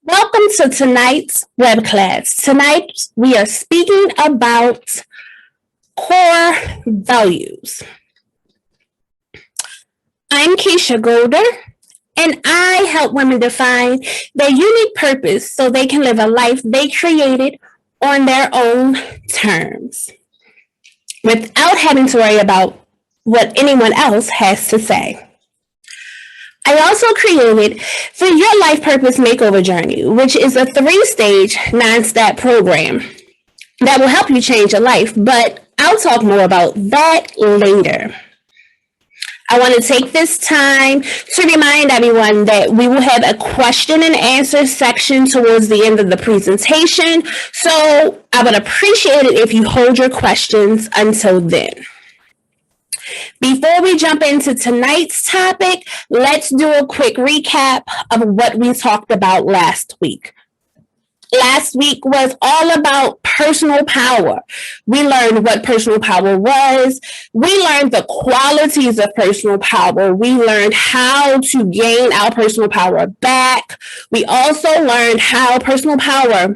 Welcome to tonight's webclass. Tonight we are speaking about core values. I'm Keisha Golder, and I help women define their unique purpose so they can live a life they created on their own terms without having to worry about what anyone else has to say. I also created the Your Life Purpose Makeover Journey, which is a 3-stage, 9-step program that will help you change your life, but I'll talk more about that later. I want to take this time to remind everyone that we will have a question and answer section towards the end of the presentation, so I would appreciate it if you hold your questions until then. Before we jump into tonight's topic, let's do a quick recap of what we talked about last week. Last week was all about personal power. We learned what personal power was. We learned the qualities of personal power. We learned how to gain our personal power back. We also learned how personal power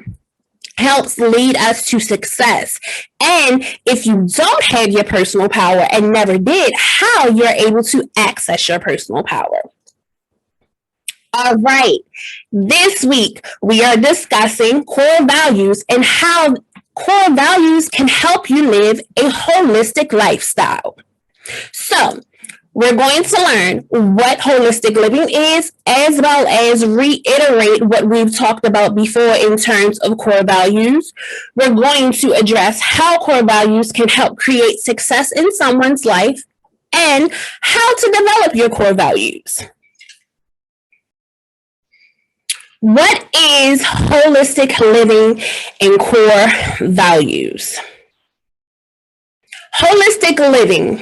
helps lead us to success. And if you don't have your personal power and never did, how you're able to access your personal power. All right, this week we are discussing core values and how core values can help you live a holistic lifestyle. So, we're going to learn what holistic living is, as well as reiterate what we've talked about before in terms of core values. We're going to address how core values can help create success in someone's life and how to develop your core values. What is holistic living and core values? Holistic living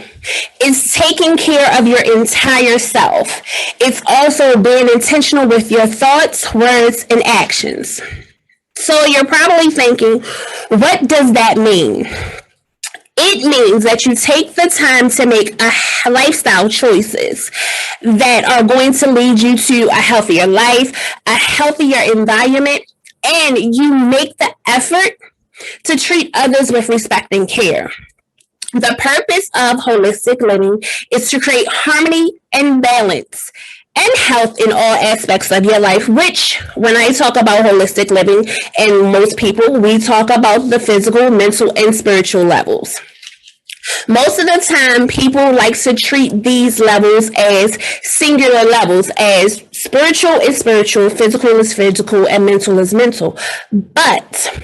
is taking care of your entire self. It's also being intentional with your thoughts, words, and actions. So you're probably thinking, what does that mean? It means that you take the time to make lifestyle choices that are going to lead you to a healthier life, a healthier environment, and you make the effort to treat others with respect and care. The purpose of holistic living is to create harmony and balance and health in all aspects of your life, which when I talk about holistic living, and most people, we talk about the physical, mental, and spiritual levels. Most of the time, people like to treat these levels as singular levels, as spiritual is spiritual, physical is physical, and mental is mental. But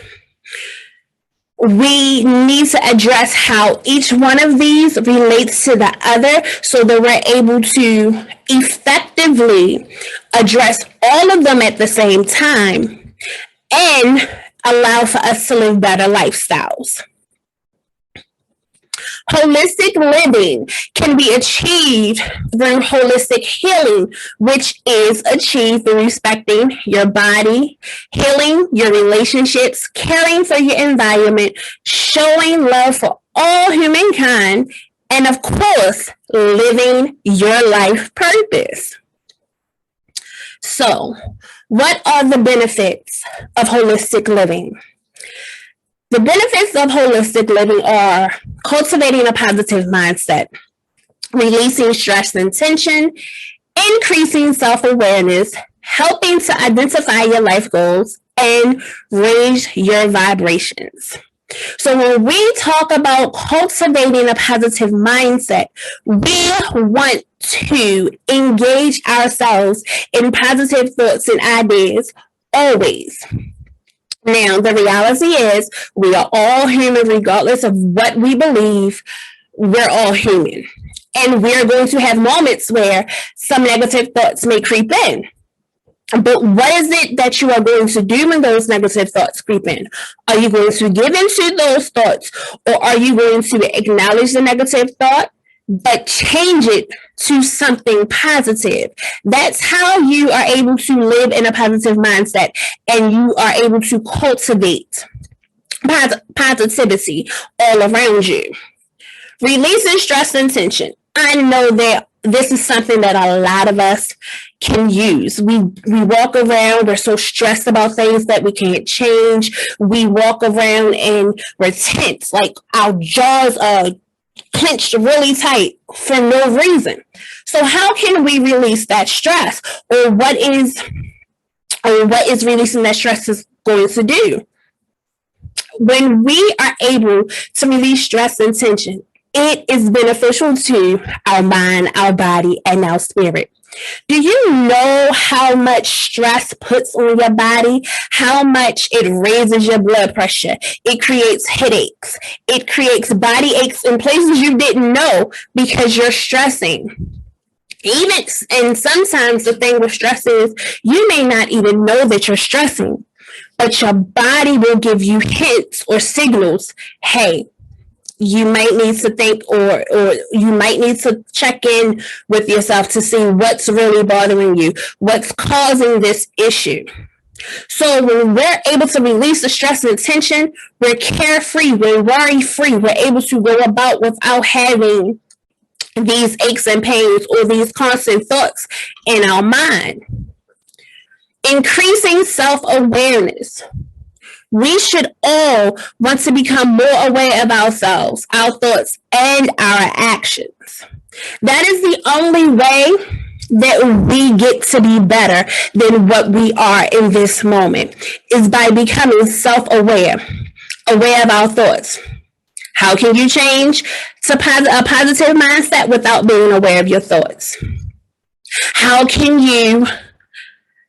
we need to address how each one of these relates to the other so that we're able to effectively address all of them at the same time and allow for us to live better lifestyles. Holistic living can be achieved through holistic healing, which is achieved through respecting your body, healing your relationships, caring for your environment, showing love for all humankind, and of course, living your life purpose. So, what are the benefits of holistic living? The benefits of holistic living are cultivating a positive mindset, releasing stress and tension, increasing self-awareness, helping to identify your life goals, and raise your vibrations. So when we talk about cultivating a positive mindset, we want to engage ourselves in positive thoughts and ideas always. Now, the reality is we are all human regardless of what we believe. We're all human. And we're going to have moments where some negative thoughts may creep in. But what is it that you are going to do when those negative thoughts creep in? Are you going to give into those thoughts, or are you going to acknowledge the negative thought, but change it to something positive? That's how you are able to live in a positive mindset, and you are able to cultivate positivity all around you. Releasing stress and tension. I know that this is something that a lot of us can use. We walk around, we're so stressed about things that we can't change. We walk around and we're tense, like our jaws are clenched really tight for no reason. So how can we release that stress? Or what is releasing that stress is going to do? When we are able to release stress and tension, it is beneficial to our mind, our body, and our spirit. Do you know how much stress puts on your body? How much it raises your blood pressure? It creates headaches. It creates body aches in places you didn't know because you're stressing. And sometimes the thing with stress is you may not even know that you're stressing, but your body will give you hints or signals. Hey, you might need to think, or you might need to check in with yourself to see what's really bothering you, what's causing this issue. So when we're able to release the stress and tension, we're carefree, we're worry-free, we're able to go about without having these aches and pains or these constant thoughts in our mind. Increasing self-awareness. We should all want to become more aware of ourselves, our thoughts, and our actions. That is the only way that we get to be better than what we are in this moment, is by becoming self-aware, aware of our thoughts. How can you change to a positive mindset without being aware of your thoughts? How can you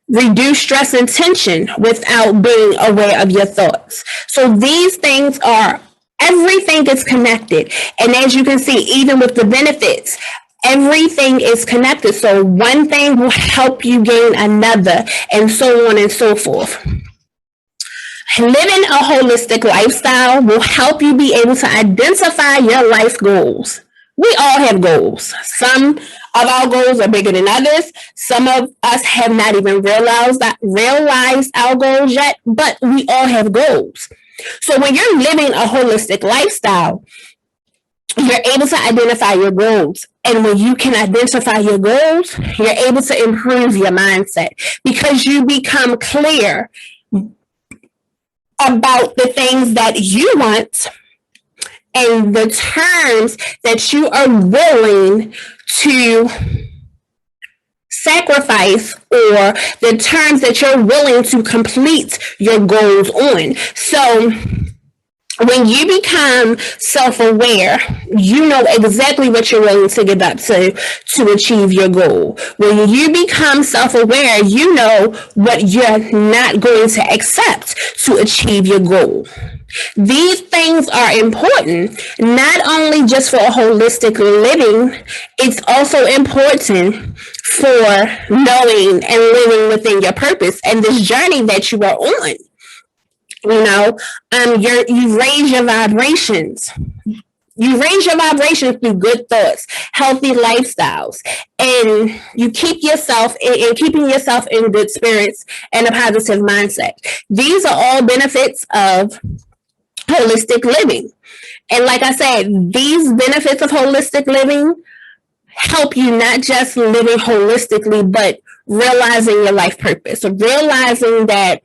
reduce stress and tension without being aware of your thoughts? So these things everything is connected. And as you can see, even with the benefits, everything is connected. So one thing will help you gain another, and so on and so forth. Living a holistic lifestyle will help you be able to identify your life goals. We all have goals. Some of our goals are bigger than others. Some of us have not even realized our goals yet, but we all have goals. So when you're living a holistic lifestyle, you're able to identify your goals. And when you can identify your goals, you're able to improve your mindset because you become clear about the things that you want and the terms that you are willing to sacrifice, or the terms that you're willing to complete your goals on. So when you become self-aware, you know exactly what you're willing to give up to achieve your goal. When you become self-aware, you know what you're not going to accept to achieve your goal. These things are important, not only just for holistic living, it's also important for knowing and living within your purpose and this journey that you are on. You raise your vibrations. You raise your vibrations through good thoughts, healthy lifestyles, and you keep yourself keeping yourself in good spirits and a positive mindset. These are all benefits of holistic living. And like I said, these benefits of holistic living help you not just living holistically, but realizing your life purpose, realizing that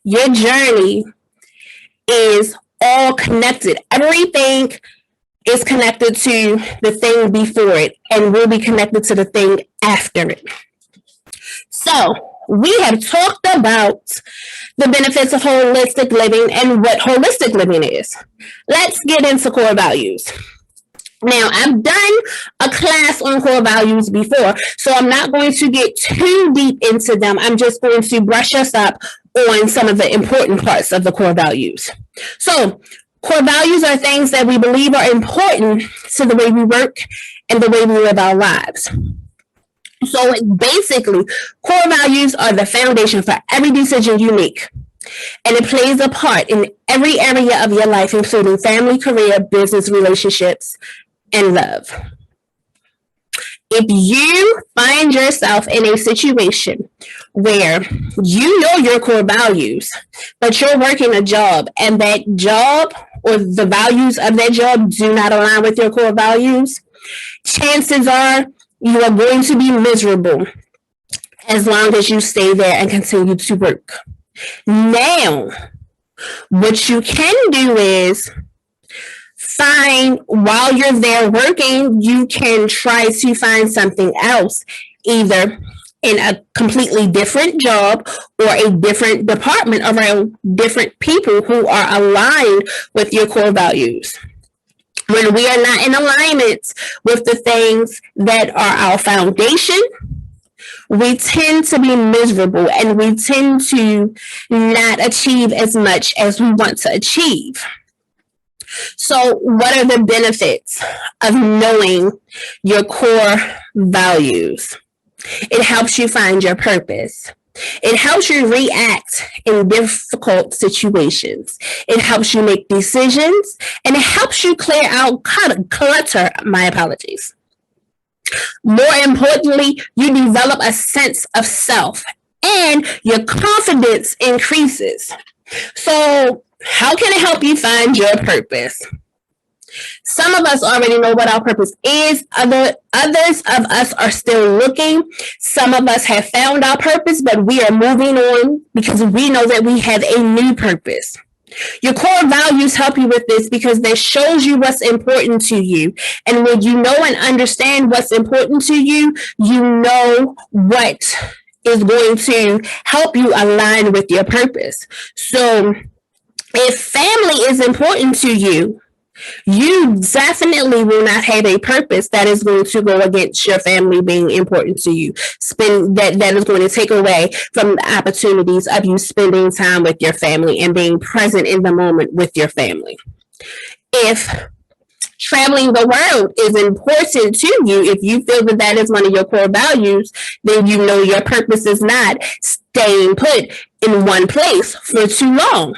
your journey is all connected. Everything is connected to the thing before it and will be connected to the thing after it. So we have talked about the benefits of holistic living and what holistic living is. Let's get into core values. Now, I've done a class on core values before, so I'm not going to get too deep into them. I'm just going to brush us up on some of the important parts of the core values. So, core values are things that we believe are important to the way we work and the way we live our lives. So basically, core values are the foundation for every decision you make. And it plays a part in every area of your life, including family, career, business, relationships, and love. If you find yourself in a situation where you know your core values, but you're working a job and that job or the values of that job do not align with your core values, chances are you are going to be miserable as long as you stay there and continue to work. Now, what you can do is while you're there working, you can try to find something else, either in a completely different job or a different department around different people who are aligned with your core values. When we are not in alignment with the things that are our foundation, we tend to be miserable and we tend to not achieve as much as we want to achieve. So, what are the benefits of knowing your core values? It helps you find your purpose. It helps you react in difficult situations. It helps you make decisions, and it helps you clear out clutter. My apologies. More importantly, you develop a sense of self, and your confidence increases. So, how can it help you find your purpose? Some of us already know what our purpose is. Others of us are still looking. Some of us have found our purpose, but we are moving on because we know that we have a new purpose. Your core values help you with this because they shows you what's important to you. And when you know and understand what's important to you, you know what is going to help you align with your purpose. So if family is important to you, you definitely will not have a purpose that is going to go against your family being important to you. That is going to take away from the opportunities of you spending time with your family and being present in the moment with your family. If traveling the world is important to you, if you feel that that is one of your core values, then you know your purpose is not staying put in one place for too long.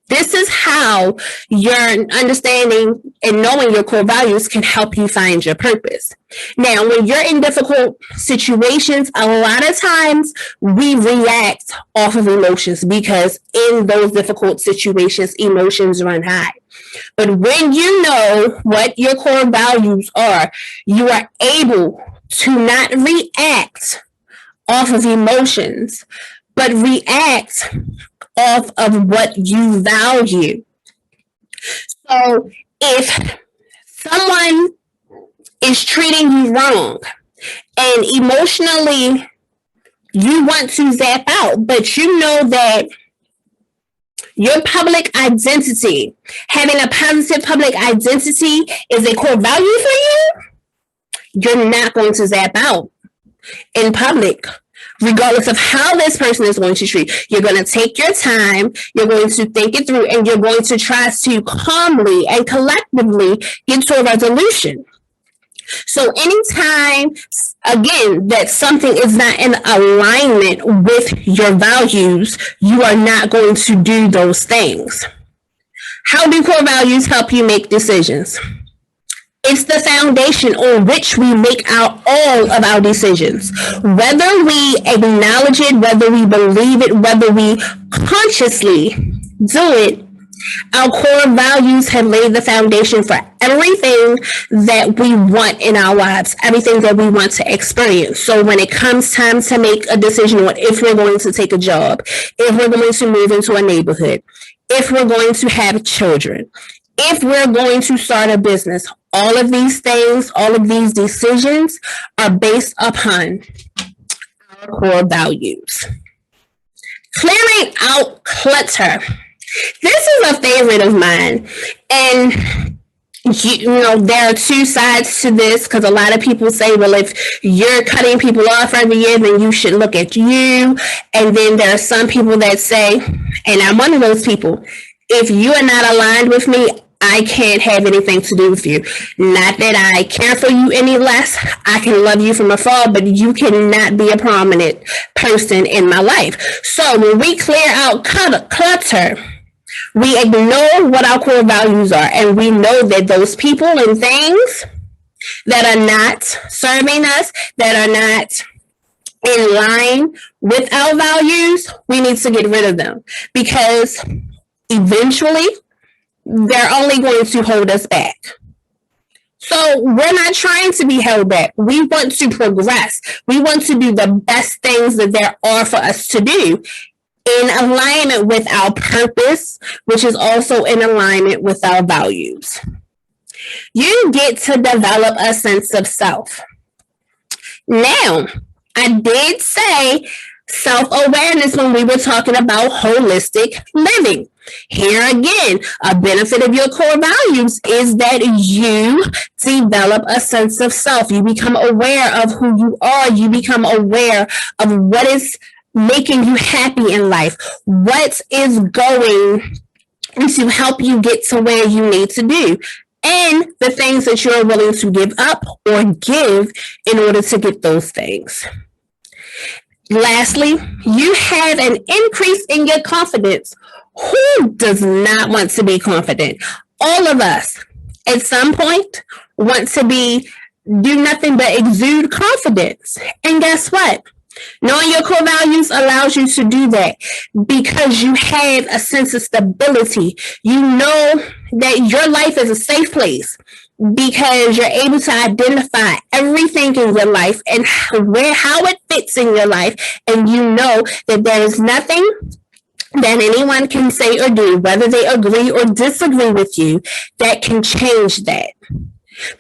This is how your understanding and knowing your core values can help you find your purpose. Now, when you're in difficult situations, a lot of times we react off of emotions because in those difficult situations, emotions run high. But when you know what your core values are, you are able to not react off of emotions, but react off of what you value. So if someone is treating you wrong and emotionally you want to zap out, but you know that your public identity, having a positive public identity is a core value for you, you're not going to zap out in public. Regardless of how this person is going to treat, you're going to take your time, you're going to think it through, and you're going to try to calmly and collectively get to a resolution. So anytime, again, that something is not in alignment with your values, you are not going to do those things. How do core values help you make decisions? It's the foundation on which we make all of our decisions. Whether we acknowledge it, whether we believe it, whether we consciously do it, our core values have laid the foundation for everything that we want in our lives, everything that we want to experience. So when it comes time to make a decision on if we're going to take a job, if we're going to move into a neighborhood, if we're going to have children, if we're going to start a business, all of these things, all of these decisions are based upon our core values. Clearing out clutter. This is a favorite of mine. And there are two sides to this because a lot of people say, well, if you're cutting people off every year, then you should look at you. And then there are some people that say, and I'm one of those people, if you are not aligned with me, I can't have anything to do with you. Not that I care for you any less. I can love you from afar, but you cannot be a prominent person in my life. So when we clear out clutter, we ignore what our core values are, and we know that those people and things that are not serving us, that are not in line with our values, we need to get rid of them because eventually they're only going to hold us back. So we're not trying to be held back. We want to progress. We want to do the best things that there are for us to do in alignment with our purpose, which is also in alignment with our values. You get to develop a sense of self. Now, I did say self-awareness when we were talking about holistic living. Here again, a benefit of your core values is that you develop a sense of self. You become aware of who you are. You become aware of what is making you happy in life. What is going to help you get to where you need to do. And the things that you're willing to give up or give in order to get those things. Lastly, you have an increase in your confidence. Who does not want to be confident? All of us, at some point, want to do nothing but exude confidence. And guess what? Knowing your core values allows you to do that because you have a sense of stability. You know that your life is a safe place because you're able to identify everything in your life and how it fits in your life. And you know that there is nothing that anyone can say or do, whether they agree or disagree with you, that can change that.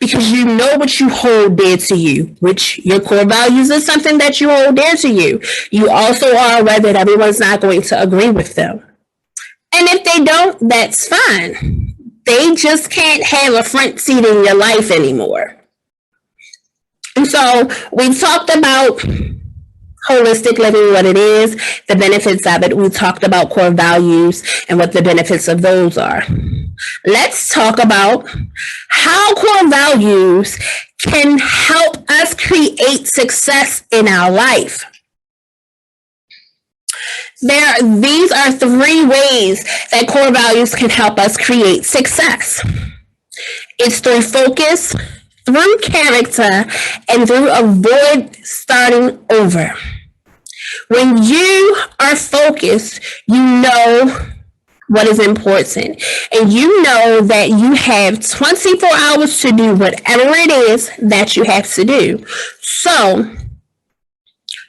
Because you know what you hold dear to you, which your core values is something that you hold dear to you. You also are aware that everyone's not going to agree with them. And if they don't, that's fine. They just can't have a front seat in your life anymore. And so we talked about holistic living, what it is, the benefits of it. We talked about core values and what the benefits of those are. Let's talk about how core values can help us create success in our life. These are 3 ways that core values can help us create success. It's through focus, through character, and through avoid starting over. When you are focused, you know what is important. And you know that you have 24 hours to do whatever it is that you have to do. So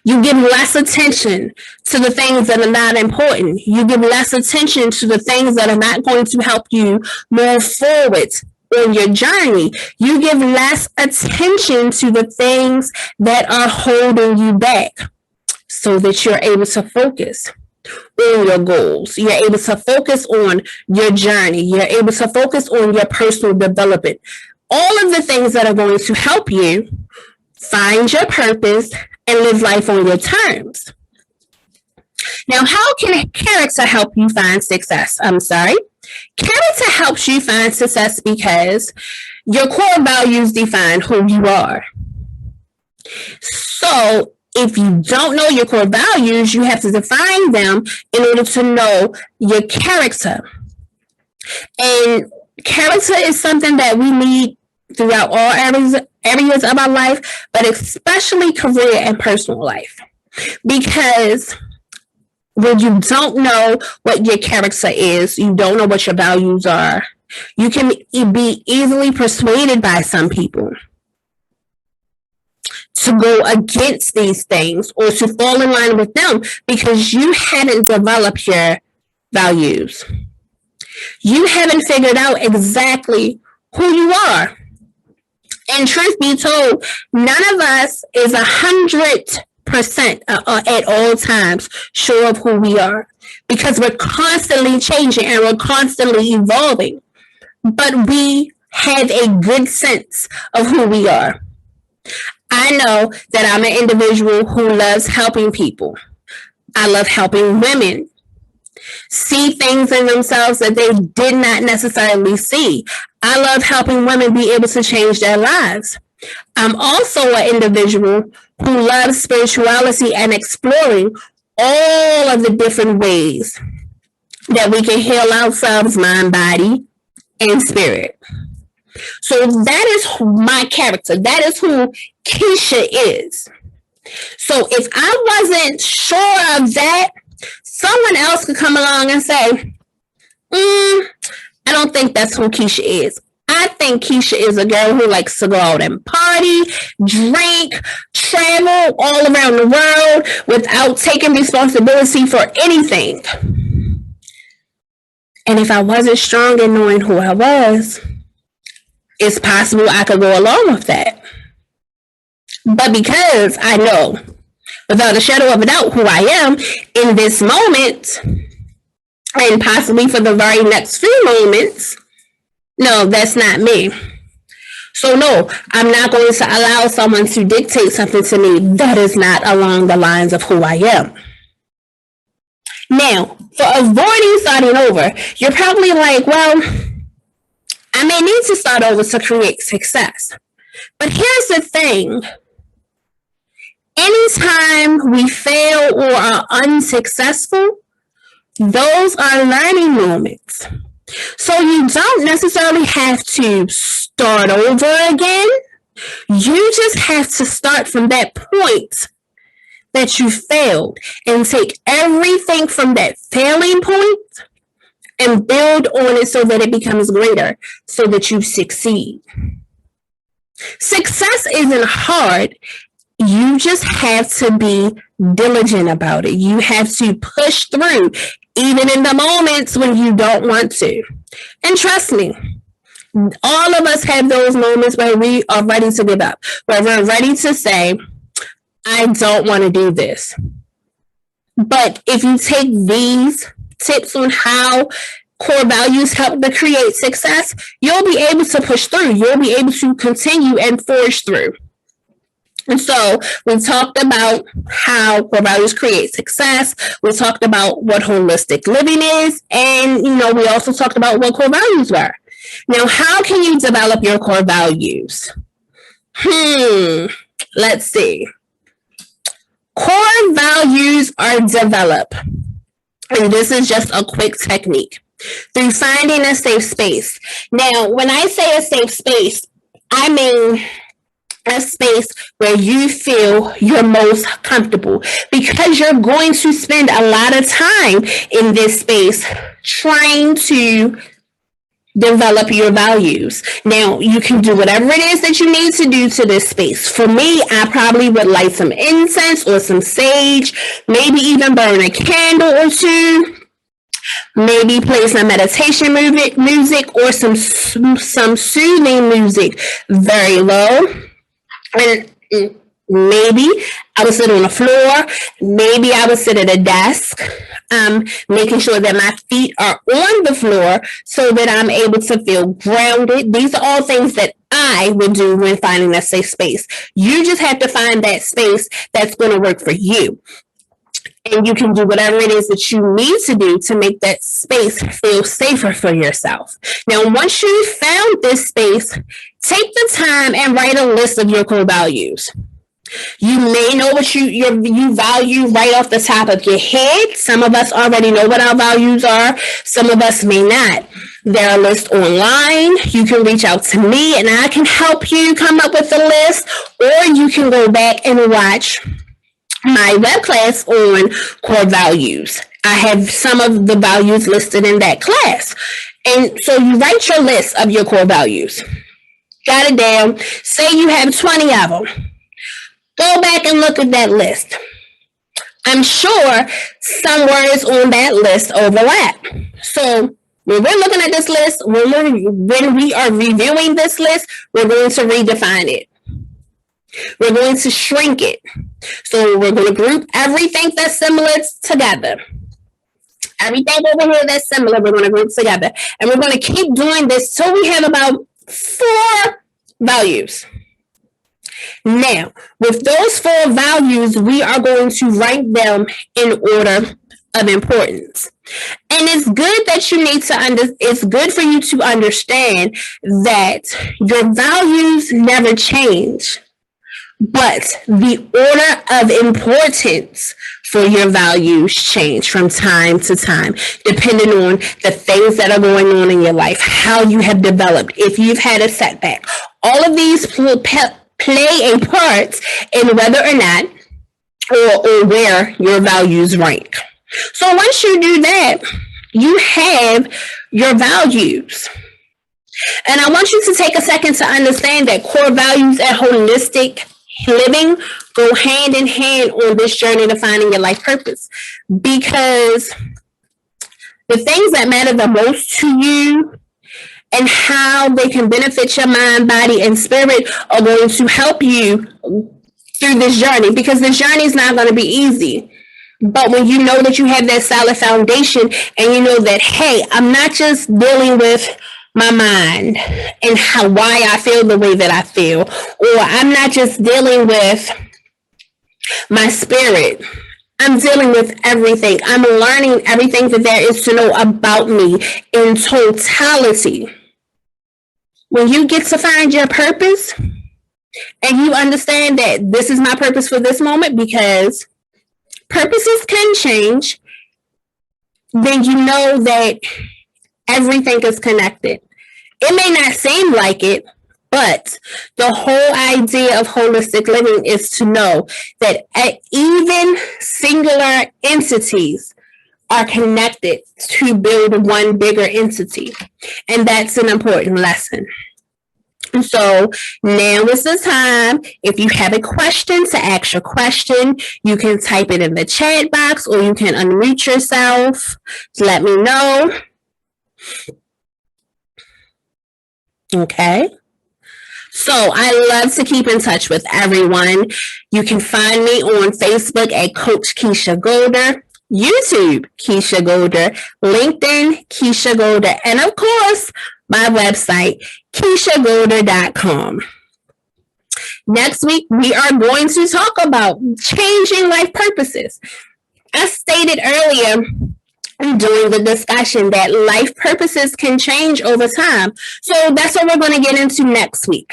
you give less attention to the things that are not important. You give less attention to the things that are not going to help you move forward on your journey. You give less attention to the things that are holding you back so that you're able to focus on your goals. You're able to focus on your journey. You're able to focus on your personal development. All of the things that are going to help you find your purpose and live life on your terms. Now, how can character help you find success? Character helps you find success because your core values define who you are. So if you don't know your core values, you have to define them in order to know your character. And character is something that we need throughout all areas of our life, but especially career and personal life. Because when you don't know what your character is, you don't know what your values are, you can be easily persuaded by some people to go against these things or to fall in line with them because you haven't developed your values. You haven't figured out exactly who you are. And truth be told, none of us is 100% at all times sure of who we are because we're constantly changing and we're constantly evolving. But we have a good sense of who we are. I know that I'm an individual who loves helping people. I love helping women see things in themselves that they did not necessarily see. I love helping women be able to change their lives. I'm also an individual who loves spirituality and exploring all of the different ways that we can heal ourselves, mind, body, and spirit. So that is my character. That is who Keisha is. So if I wasn't sure of that, someone else could come along and say, I don't think that's who Keisha is. I not think Keisha is a girl who likes to go out and party, drink, travel all around the world without taking responsibility for anything. And if I wasn't strong in knowing who I was, it's possible I could go along with that. But because I know, without a shadow of a doubt, who I am in this moment, and possibly for the very next few moments, no, that's not me. So no, I'm not going to allow someone to dictate something to me that is not along the lines of who I am. Now, for avoiding starting over, you're probably like, well, I may need to start over to create success. But here's the thing. Anytime we fail or are unsuccessful, those are learning moments. So you don't necessarily have to start over again. You just have to start from that point that you failed and take everything from that failing point and build on it so that it becomes greater, so that you succeed. Success isn't hard. You just have to be diligent about it. You have to push through, even in the moments when you don't want to. And trust me, all of us have those moments where we are ready to give up, where we're ready to say, I don't want to do this. But if you take these tips on how core values help to create success, you'll be able to push through. You'll be able to continue and forge through. And so we talked about how core values create success. We talked about what holistic living is. And, we also talked about what core values were. Now, how can you develop your core values? Let's see. Core values are developed, and this is just a quick technique, through finding a safe space. Now, when I say a safe space, I mean a space where you feel you're most comfortable, because you're going to spend a lot of time in this space trying to develop your values. Now, you can do whatever it is that you need to do to this space. For me, I probably would light some incense or some sage, maybe even burn a candle or two, maybe play some meditation music or some soothing music very low. And maybe I would sit on the floor. Maybe I would sit at a desk, making sure that my feet are on the floor so that I'm able to feel grounded. These are all things that I would do when finding a safe space. You just have to find that space that's going to work for you. And you can do whatever it is that you need to do to make that space feel safer for yourself. Now, once you've found this space, take the time and write a list of your core values. You may know what you value right off the top of your head. Some of us already know what our values are. Some of us may not. There are lists online. You can reach out to me and I can help you come up with a list, or you can go back and watch my web class on core values. I have some of the values listed in that class. And so you write your list of your core values. Got it down. Say you have 20 of them. Go back and look at that list. I'm sure some words on that list overlap. So when we're looking at this list, when we are reviewing this list, we're going to redefine it. We're going to shrink it. So we're going to group everything that's similar together. Everything over here that's similar, we're going to group together. And we're going to keep doing this till we have about 4 values. Now, with those 4 values, we are going to rank them in order of importance. And it's good that you need to it's good for you to understand that your values never change, but the order of importance for your values change from time to time, depending on the things that are going on in your life, how you have developed, if you've had a setback. All of these play a part in whether or not or where your values rank. So once you do that, you have your values. And I want you to take a second to understand that core values and holistic living go hand in hand on this journey to finding your life purpose. Because the things that matter the most to you and how they can benefit your mind, body, and spirit are going to help you through this journey, because this journey is not going to be easy. But when you know that you have that solid foundation and you know that, hey, I'm not just dealing with my mind and why I feel the way that I feel, or I'm not just dealing with my spirit, I'm dealing with everything. I'm learning everything that there is to know about me in totality. When you get to find your purpose and you understand that this is my purpose for this moment, because purposes can change, then you know that everything is connected. It may not seem like it, but the whole idea of holistic living is to know that even singular entities are connected to build one bigger entity. And that's an important lesson. So now is the time. If you have a question, to ask your question, you can type it in the chat box, or you can unmute yourself to let me know. Okay. So I love to keep in touch with everyone. You can find me on Facebook at Coach Keisha Golder, YouTube, Keisha Golder, LinkedIn, Keisha Golder, and of course, my website, KeishaGolder.com. Next week, we are going to talk about changing life purposes. I stated earlier during the discussion that life purposes can change over time. So that's what we're going to get into next week.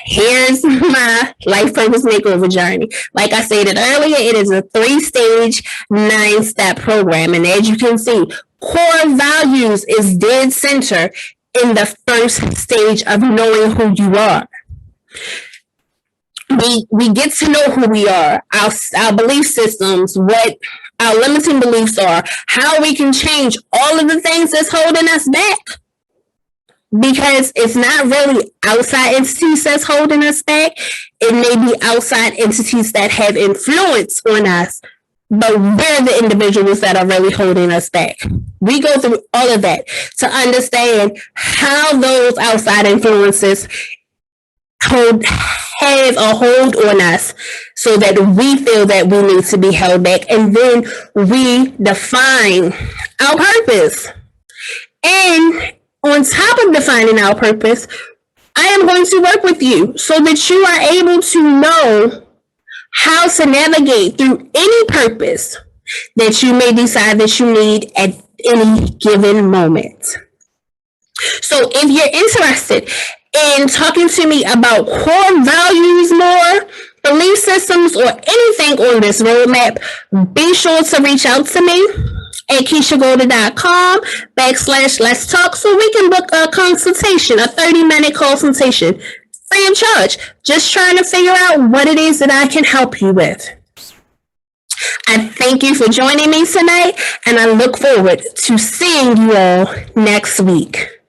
Here's my life purpose makeover journey. Like I stated earlier, it is a 3-stage, 9-step program. And as you can see, core values is dead center in the first stage of knowing who you are. We get to know who we are, our belief systems, what our limiting beliefs are, how we can change all of the things that's holding us back. Because it's not really outside entities that's holding us back. It may be outside entities that have influence on us, but we're the individuals that are really holding us back. We go through all of that to understand how those outside influences have a hold on us, so that we feel that we need to be held back, and then we define our purpose. And on top of defining our purpose, I am going to work with you so that you are able to know how to navigate through any purpose that you may decide that you need at any given moment. So if you're interested in talking to me about core values more, belief systems, or anything on this roadmap, be sure to reach out to me at KeishaGolder.com/let's talk, so we can book a consultation, a 30-minute consultation, free of charge. Just trying to figure out what it is that I can help you with. I thank you for joining me tonight, and I look forward to seeing you all next week.